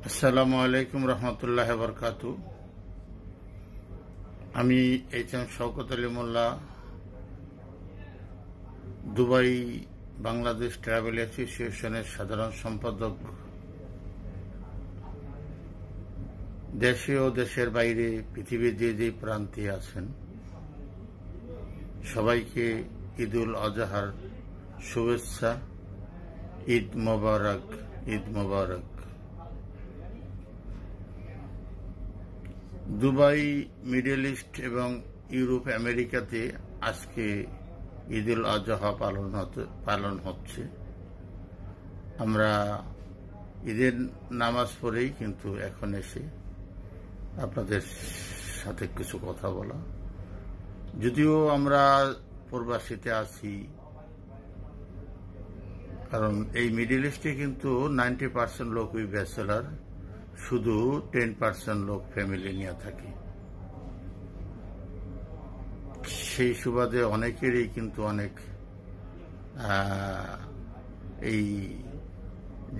আসসালামু আলাইকুম রহমতুল্লাহ বরকাতু। আমি HM. Shawkat Ali Molla, Dubai Bangladesh travel অ্যাসোসিয়েশনের সাধারণ সম্পাদক। দেশে ও দেশের বাইরে পৃথিবীর যে প্রান্তে আছেন সবাইকে ঈদুল আজহার শুভেচ্ছা। ঈদ মোবারক, ঈদ মোবারক। দুবাই, মিডল ইস্ট এবং ইউরোপ, আমেরিকাতে আজকে ঈদুল আজহা পালন হচ্ছে। আমরা ঈদের নামাজ পড়েই কিন্তু এখন এসে আপনাদের সাথে কিছু কথা বলা। যদিও আমরা প্রবাসীতে আছি, কারণ এই মিডল ইস্টে কিন্তু 90% লোকই ব্যাচেলার, শুধু 10% লোক ফ্যামিলি নিয়ে থাকে। সেই সুবাদে অনেকেরই কিন্তু অনেক এই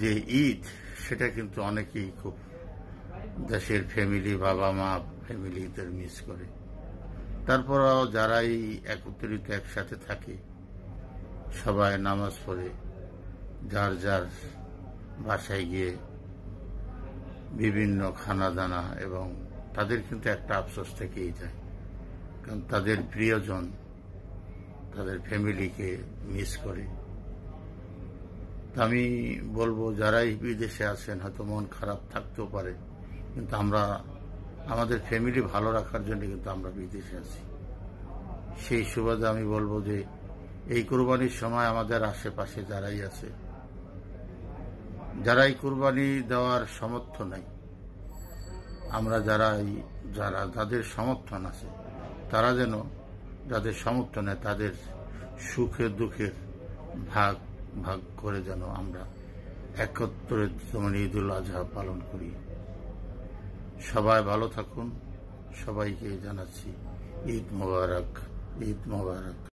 যে ঈদ, সেটা কিন্তু অনেকেই খুব দেশের ফ্যামিলি, বাবা মা ফ্যামিলিদের মিস করে। তারপরও যারাই একত্রিত একসাথে থাকে, সবাই নামাজ পড়ে যার যার বাসায় গিয়ে বিভিন্ন খানা দানা, এবং তাদের কিন্তু একটা আফসোস থেকেই যায়, কারণ তাদের প্রিয়জন তাদের ফ্যামিলিকে মিস করে। আমি বলবো, যারাই বিদেশে আছেন হয়তো মন খারাপ থাকতেও পারে, কিন্তু আমরা আমাদের ফ্যামিলি ভালো রাখার জন্য কিন্তু আমরা বিদেশে আছি। সেই সুবাদে আমি বলবো যে এই কুরবানির সময় আমাদের আশেপাশে যারাই আছে, যারাই কুরবানি দেওয়ার সমর্থ নাই, আমরা যাদের সমর্থন আছে, তারা যেন যাদের সমর্থন নেই তাদের সুখে দুঃখের ভাগ ভাগ করে যেন আমরা একত্রে ঈদুল আজহা পালন করি। সবাই ভালো থাকুন। সবাইকে জানাচ্ছি ঈদ মোবারক, ঈদ মোবারক।